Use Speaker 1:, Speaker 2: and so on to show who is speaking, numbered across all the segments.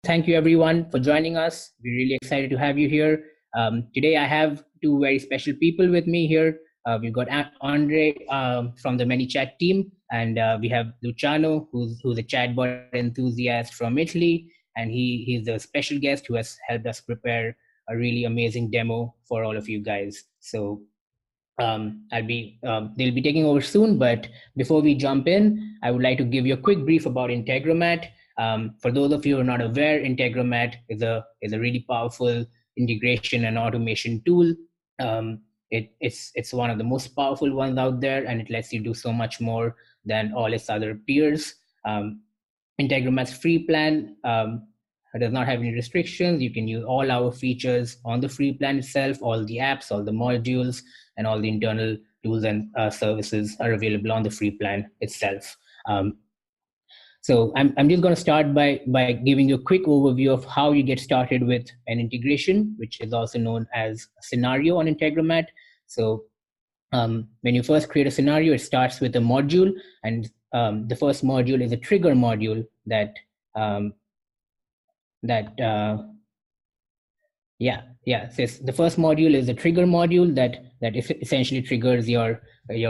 Speaker 1: thank you everyone for joining us. We're really excited to have you here. Today I have two very special people with me here. We've got Andre from the ManyChat team, and we have Luciano, who's a chatbot enthusiast from Italy, and he's a special guest who has helped us prepare a really amazing demo for all of you guys. So they'll be taking over soon, but before we jump in, I would like to give you a quick brief about Integromat. For those of you who are not aware, Integromat is a really powerful integration and automation tool. It's one of the most powerful ones out there, and it lets you do so much more than all its other peers. Integromat's free plan does not have any restrictions. You can use all our features on the free plan itself. All the apps, all the modules, and all the internal tools and services are available on the free plan itself. So I'm just going to start by giving you a quick overview of how you get started with an integration, which is also known as a scenario on Integromat. So when you first create a scenario, it starts with a module, and the first module is a trigger module that So the first module is a trigger module that essentially triggers your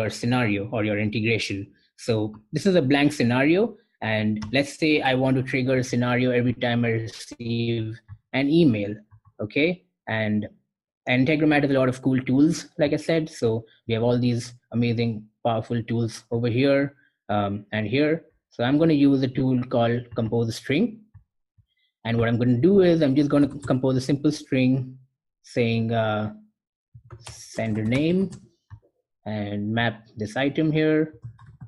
Speaker 1: scenario or your integration. So this is a blank scenario, and let's say I want to trigger a scenario every time I receive an email. Okay, and Integromat has a lot of cool tools, like I said. So we have all these amazing, powerful tools over here and here. So I'm going to use a tool called Compose a String. And what I'm going to do is I'm just going to compose a simple string saying sender name and map this item here,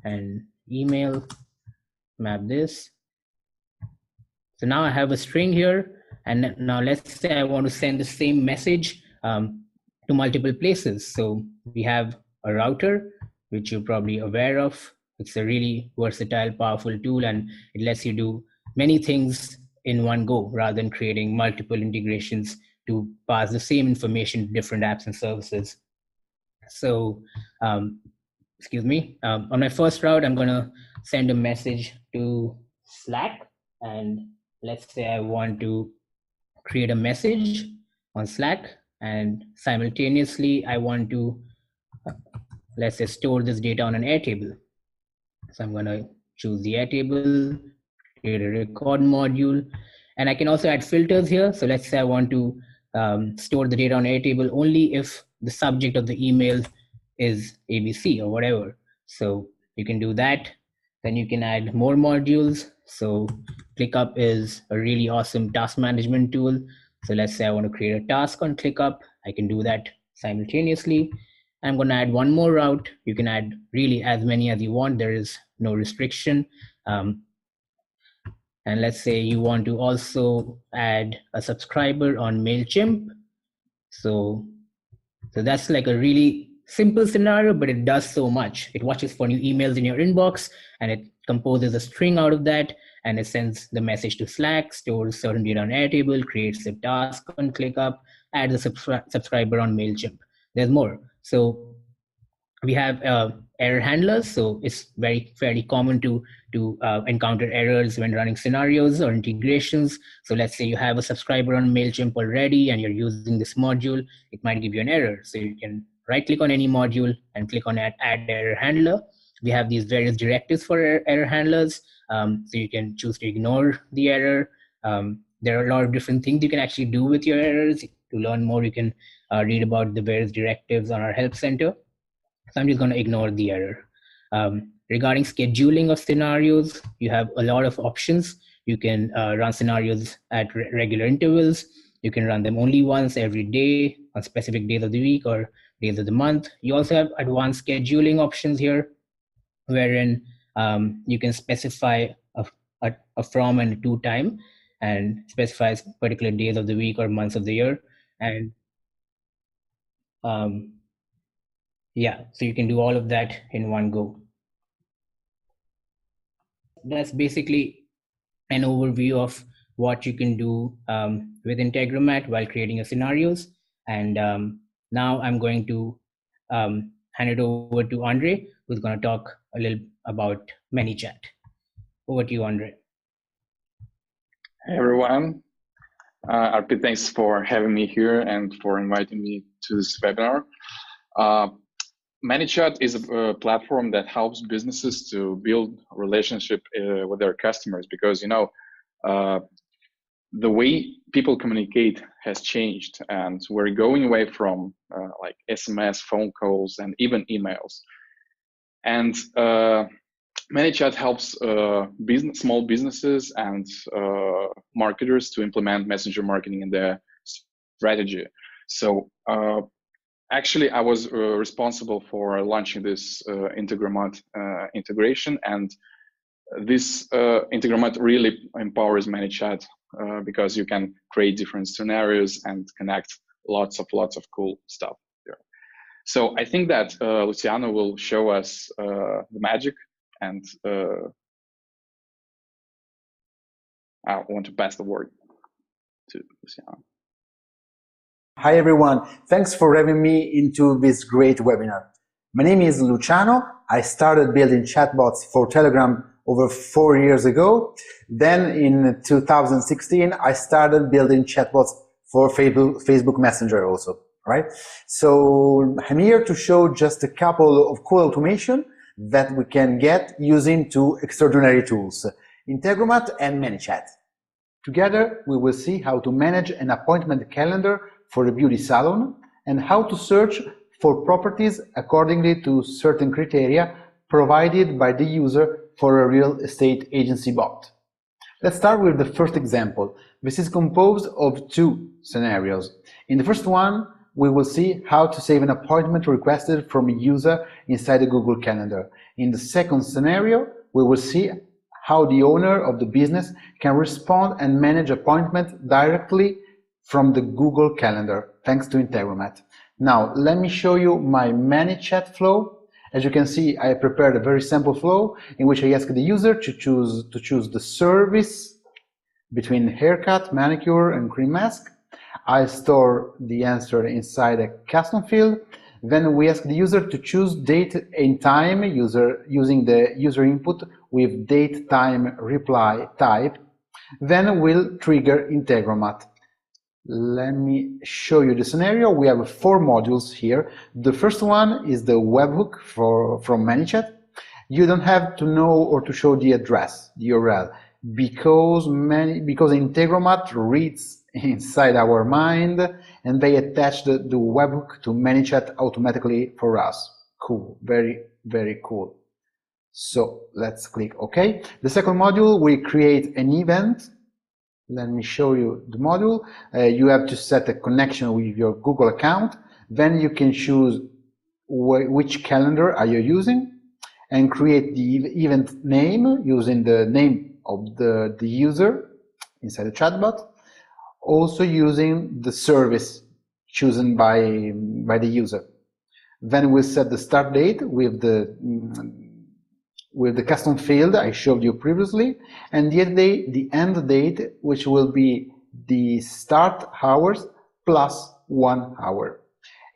Speaker 1: and email, map this. So now I have a string here, and now let's say I want to send the same message to multiple places. So we have a router, which you're probably aware of. It's a really versatile, powerful tool, and it lets you do many things in one go rather than creating multiple integrations to pass the same information to different apps and services. So, excuse me, on my first route, I'm going to send a message to Slack, and let's say I want to create a message on Slack, and simultaneously I want to, let's say, store this data on an Airtable. So I'm going to choose the Airtable, create a record module, and I can also add filters here. So let's say I want to store the data on Airtable only if the subject of the email is ABC or whatever. So you can do that. Then you can add more modules. So ClickUp is a really awesome task management tool. So let's say I want to create a task on ClickUp. I can do that simultaneously. I'm going to add one more route. You can add really as many as you want. There is no restriction. And let's say you want to also add a subscriber on MailChimp. So that's like a really simple scenario, but it does so much. It watches for new emails in your inbox, and it composes a string out of that, and it sends the message to Slack, stores certain data on Airtable, creates a task on ClickUp, adds a subscriber on MailChimp. There's more. So we have error handlers. So it's fairly common to encounter errors when running scenarios or integrations. So let's say you have a subscriber on MailChimp already and you're using this module, it might give you an error. So you can right click on any module and click on add error handler. We have these various directives for error handlers. So you can choose to ignore the error. There are a lot of different things you can actually do with your errors. To learn more, you can read about the various directives on our help center. So I'm just going to ignore the error. Regarding scheduling of scenarios, you have a lot of options. You can run scenarios at regular intervals. You can run them only once every day on specific days of the week or days of the month. You also have advanced scheduling options here, wherein you can specify a from and a to time, and specifies particular days of the week or months of the year. And yeah, so you can do all of that in one go. That's basically an overview of what you can do with Integromat while creating your scenarios. And now I'm going to hand it over to Andre, who's going to talk a little about ManyChat. Over to you, Andre.
Speaker 2: Hey everyone, RP, thanks for having me here and for inviting me to this webinar. ManyChat is a platform that helps businesses to build relationship with their customers because, you know, the way people communicate has changed, and we're going away from like SMS, phone calls, and even emails. And ManyChat helps small businesses and marketers to implement messenger marketing in their strategy. So actually, I was responsible for launching this Integromat integration, and this Integromat really empowers ManyChat because you can create different scenarios and connect lots of cool stuff there. So I think that Luciano will show us the magic, and I want to pass the word to Luciano.
Speaker 3: Hi everyone, thanks for having me into this great webinar. My name is Luciano. I started building chatbots for Telegram over 4 years ago. Then in 2016, I started building chatbots for Facebook Messenger also, right? So I'm here to show just a couple of cool automation that we can get using two extraordinary tools, Integromat and ManyChat. Together, we will see how to manage an appointment calendar for a beauty salon and how to search for properties accordingly to certain criteria provided by the user for a real estate agency bot. Let's start with the first example. This is composed of two scenarios. In the first one, we will see how to save an appointment requested from a user inside a Google Calendar. In the second scenario, we will see how the owner of the business can respond and manage appointments directly from the Google Calendar, thanks to Integromat. Now, let me show you my ManyChat flow. As you can see, I prepared a very simple flow in which I ask the user to choose the service between haircut, manicure, and cream mask. I store the answer inside a custom field. Then we ask the user to choose date and time using the user input with date, time, reply type. Then we'll trigger Integromat. Let me show you the scenario. We have 4 modules here. The first one is the webhook from ManyChat. You don't have to know or to show the address, the URL, because Integromat reads inside our mind and they attach the webhook to ManyChat automatically for us. Cool, very, very cool. So let's click OK. The second module, we create an event. Let me show you the module. You have to set a connection with your Google account. Then you can choose which calendar are you using and create the event name using the name of the user inside the chatbot. Also using the service chosen by the user. Then we'll set the start date with the custom field I showed you previously, and the end date, which will be the start hours plus 1 hour.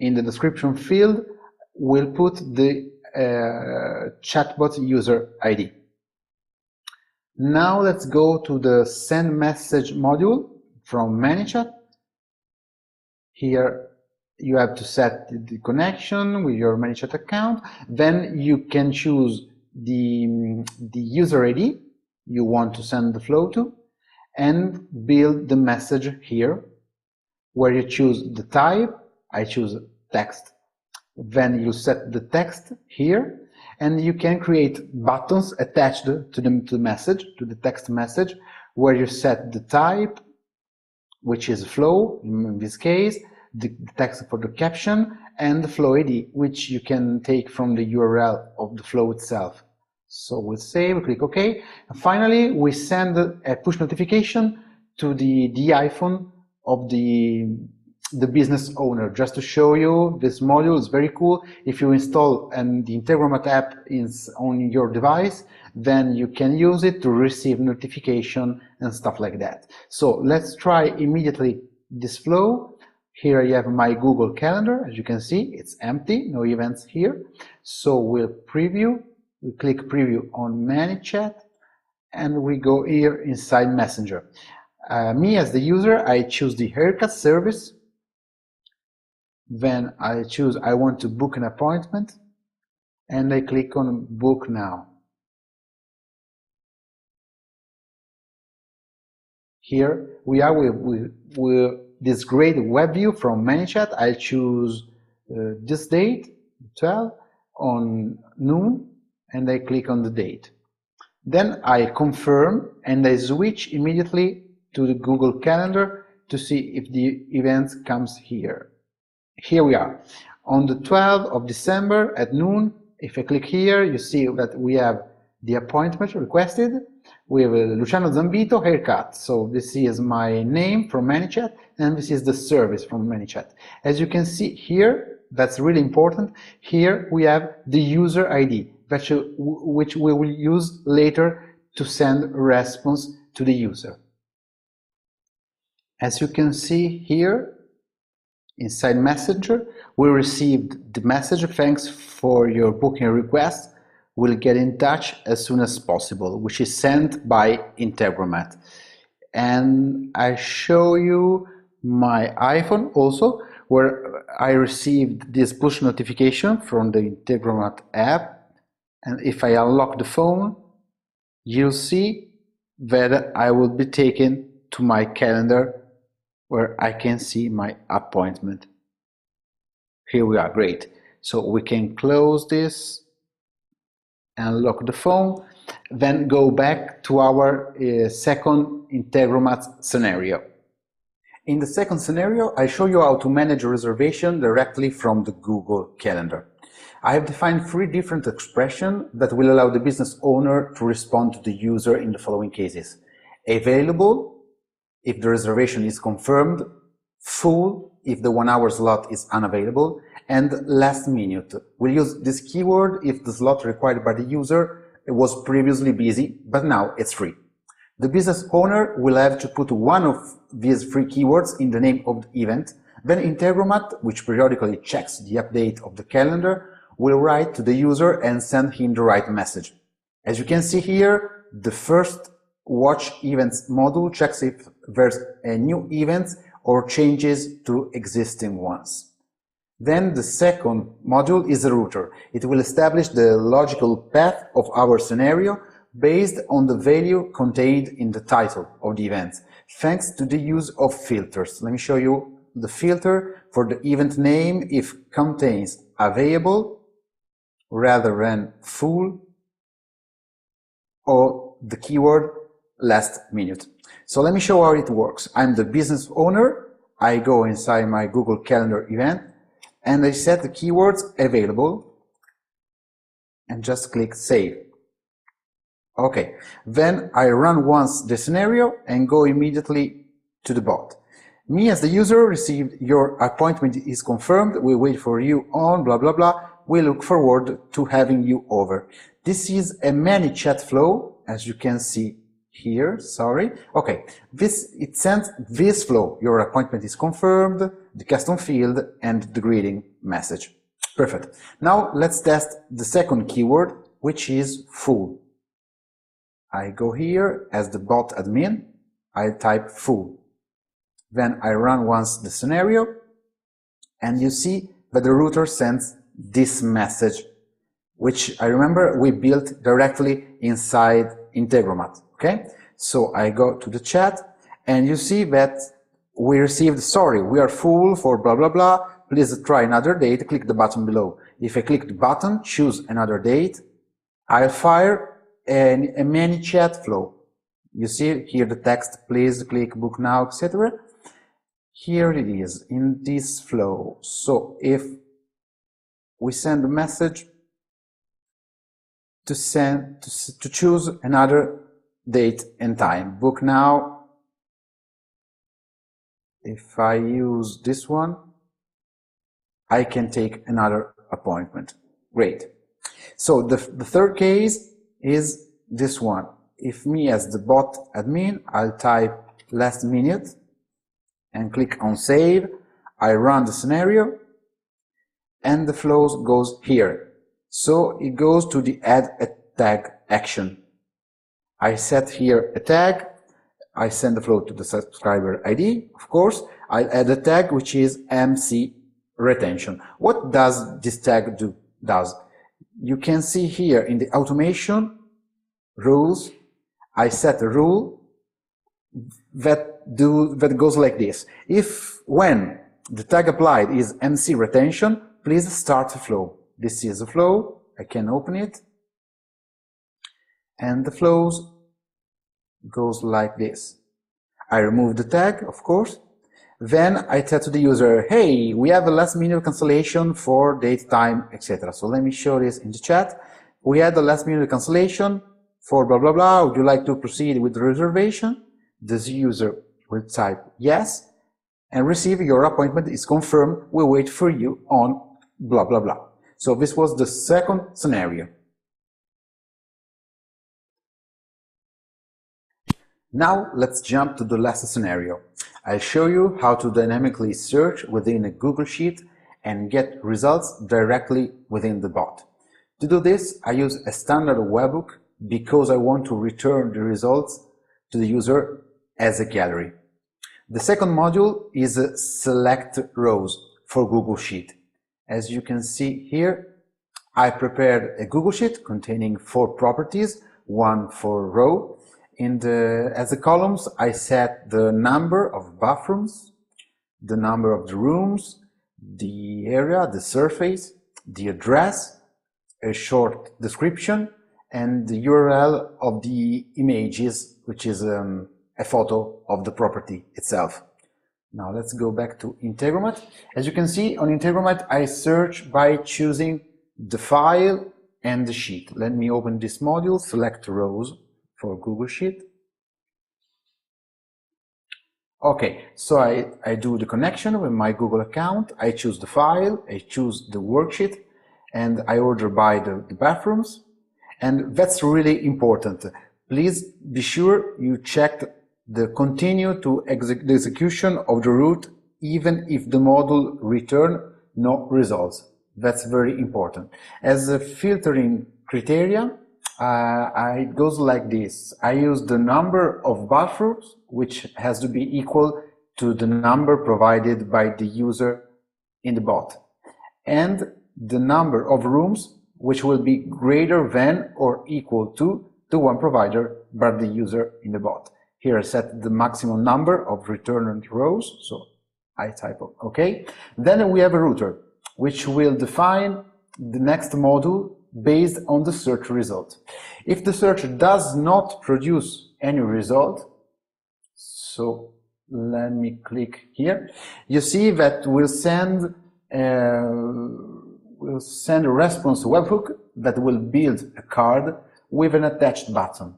Speaker 3: In the description field, we'll put the chatbot user ID. Now let's go to the send message module from ManyChat. Here you have to set the connection with your ManyChat account. Then you can choose the user ID you want to send the flow to and build the message here, where you choose the type. I choose text. Then you set the text here, and you can create buttons attached to the text message, where you set the type, which is flow in this case, the text for the caption, and the flow ID, which you can take from the URL of the flow itself. So we'll save, we click OK. And finally, we send a push notification to the iPhone of the business owner. Just to show you, this module is very cool. If you install the Integromat app on your device, then you can use it to receive notification and stuff like that. So let's try immediately this flow. Here I have my Google Calendar. As you can see, it's empty, no events here. So we'll preview. We click preview on ManyChat, and we go here inside Messenger. Me as the user, I choose the haircut service. Then I choose I want to book an appointment, and I click on book now. Here we are with this great web view from ManyChat. I choose this date, 12, on noon, and I click on the date. Then I confirm and I switch immediately to the Google Calendar to see if the event comes here. Here we are. On the 12th of December at noon, if I click here, you see that we have the appointment requested with Luciano Zambito haircut. So this is my name from ManyChat, and this is the service from ManyChat. As you can see here, that's really important. Here we have the user ID, which we will use later to send a response to the user. As you can see here, inside Messenger, we received the message, thanks for your booking request. We'll get in touch as soon as possible, which is sent by Integromat. And I show you my iPhone also, where I received this push notification from the Integromat app. And if I unlock the phone, you'll see that I will be taken to my calendar where I can see my appointment. Here we are, great. So we can close this and lock the phone, then go back to our second Integromat scenario. In the second scenario, I show you how to manage a reservation directly from the Google Calendar. I have defined 3 different expressions that will allow the business owner to respond to the user in the following cases: available, if the reservation is confirmed; full, if the 1-hour slot is unavailable; and last minute. We'll use this keyword if the slot required by the user was previously busy, but now it's free. The business owner will have to put one of these 3 keywords in the name of the event. Then Integromat, which periodically checks the update of the calendar, will write to the user and send him the right message. As you can see here, the first Watch Events module checks if there's a new event or changes to existing ones. Then the second module is a router. It will establish the logical path of our scenario based on the value contained in the title of the event, thanks to the use of filters. Let me show you the filter for the event name if contains available rather than full, or the keyword last minute. So let me show how it works. I'm the business owner. I go inside my Google Calendar event and I set the keywords available and just click save. Okay, then I run once the scenario and go immediately to the bot. Me as the user received your appointment is confirmed. We wait for you on blah blah blah. We look forward to having you over. This is a ManyChat flow, as you can see here. Sorry. Okay, it sends this flow. Your appointment is confirmed, the custom field, and the greeting message. Perfect. Now let's test the second keyword, which is full. I go here as the bot admin. I type full. Then I run once the scenario, and you see that the router sends this message, which I remember we built directly inside Integromat. Okay, so I go to the chat, and you see that we received, sorry, we are full for blah blah blah, please try another date, click the button below. If I click the button, choose another date, I'll fire a ManyChat flow. You see here the text, please click book now, etc. Here it is in this flow. So if we send a message to choose another date and time, book now. If I use this one, I can take another appointment. Great. So the third case is this one. If me as the bot admin, I'll type last minute and click on save. I run the scenario and the flow goes here. So it goes to the add a tag action. I set here a tag. I send the flow to the subscriber ID. Of course, I add a tag which is MC retention. What does this tag do? You can see here in the automation rules, I set a rule that goes like this. When the tag applied is MC retention, please start the flow. This is the flow. I can open it. And the flows goes like this. I remove the tag, of course. Then I tell to the user, hey, we have a last minute cancellation for date, time, etc. So let me show this in the chat. We had a last minute cancellation for blah, blah, blah. Would you like to proceed with the reservation? This user will type yes and receive your appointment is confirmed. We wait for you on blah, blah, blah. So this was the second scenario. Now let's jump to the last scenario. I'll show you how to dynamically search within a Google Sheet and get results directly within the bot. To do this, I use a standard webhook because I want to return the results to the user as a gallery. The second module is Select Rows for Google Sheet. As you can see here, I prepared a Google Sheet containing 4 properties, one for row. As the columns, I set the number of bathrooms, the number of the rooms, the area, the surface, the address, a short description, and the URL of the images, which is a photo of the property itself. Now let's go back to Integromat. As you can see on Integromat, I search by choosing the file and the sheet. Let me open this module, Select Rows for Google Sheet. Okay, so I do the connection with my Google account. I choose the file, I choose the worksheet, and I order by the bathrooms. And that's really important. Please be sure you check the continue to the execution of the route, even if the module return no results. That's very important. As a filtering criteria, it goes like this. I use the number of bathrooms, which has to be equal to the number provided by the user in the bot, and the number of rooms, which will be greater than or equal to the one provided by the user in the bot. Here I set the maximum number of returned rows, so I type OK. Then we have a router, which will define the next module based on the search result. If the search does not produce any result, so let me click here, you see that we'll send a response webhook that will build a card with an attached button.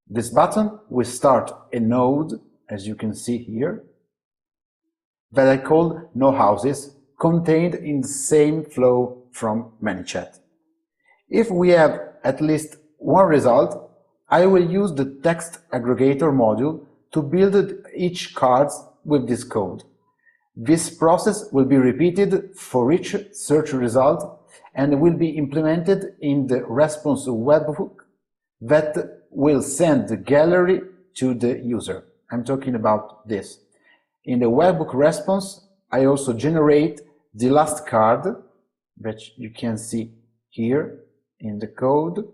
Speaker 3: This button will start a node, as you can see here, that I call No Houses, contained in the same flow from ManyChat. If we have at least one result, I will use the text aggregator module to build each card with this code. This process will be repeated for each search result and will be implemented in the response webhook that will send the gallery to the user. I'm talking about this. In the webhook response, I also generate the last card that you can see here in the code,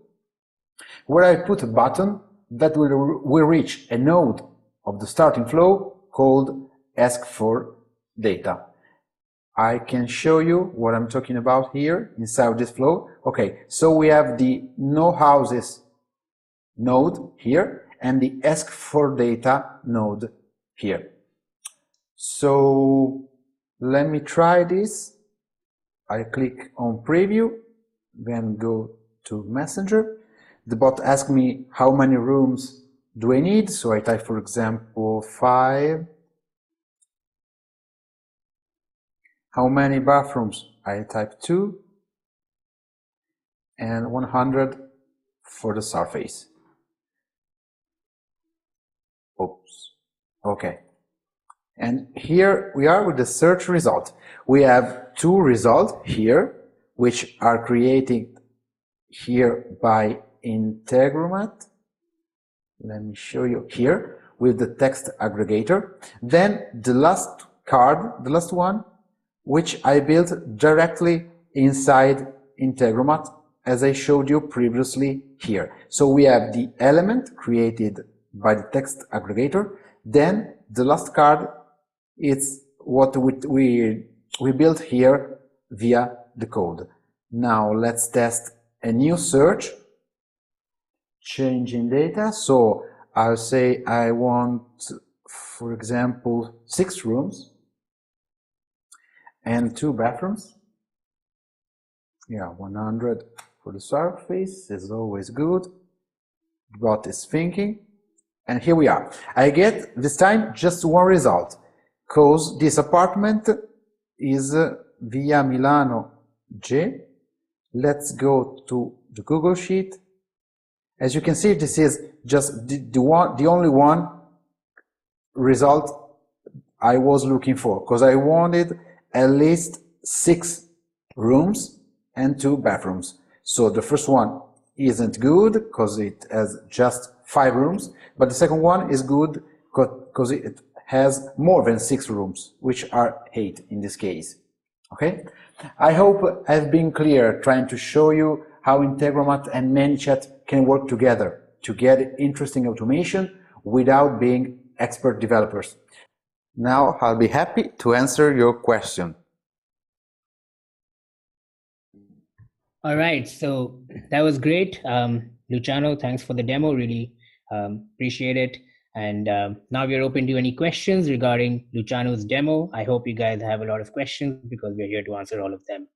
Speaker 3: where I put a button that will reach a node of the starting flow called Ask for Data. I can show you what I'm talking about here inside this flow. Okay, so we have the No Houses node here and the Ask for Data node here. So let me try this. I click on preview, then go to Messenger. The bot asks me how many rooms do I need, so I type, for example, 5. How many bathrooms? I type 2. And 100 for the surface. Oops. Okay. And here we are with the search result. We have 2 results here, which are created here by Integromat. Let me show you here. with the text aggregator. Then the last card, the last one, which I built directly inside Integromat, as I showed you previously here. So we have the element created by the text aggregator. Then the last card, it's what we built here via the code. Now let's test a new search, changing data. So I'll say I want, for example, 6 rooms and 2 bathrooms. Yeah, 100 for the surface is always good. Bot is thinking. And here we are. I get this time just one result, because this apartment is via Milano G. Let's go to the Google Sheet. As you can see, this is just the only one result I was looking for, because I wanted at least 6 rooms and 2 bathrooms. So the first one isn't good because it has just 5 rooms, but the second one is good because it has more than 6 rooms, which are 8 in this case. Okay, I hope I've been clear trying to show you how Integromat and ManyChat can work together to get interesting automation without being expert developers. Now I'll be happy to answer your question.
Speaker 1: All right, so that was great. Luciano, thanks for the demo, really appreciate it. And now we're open to any questions regarding Luciano's demo. I hope you guys have a lot of questions because we're here to answer all of them.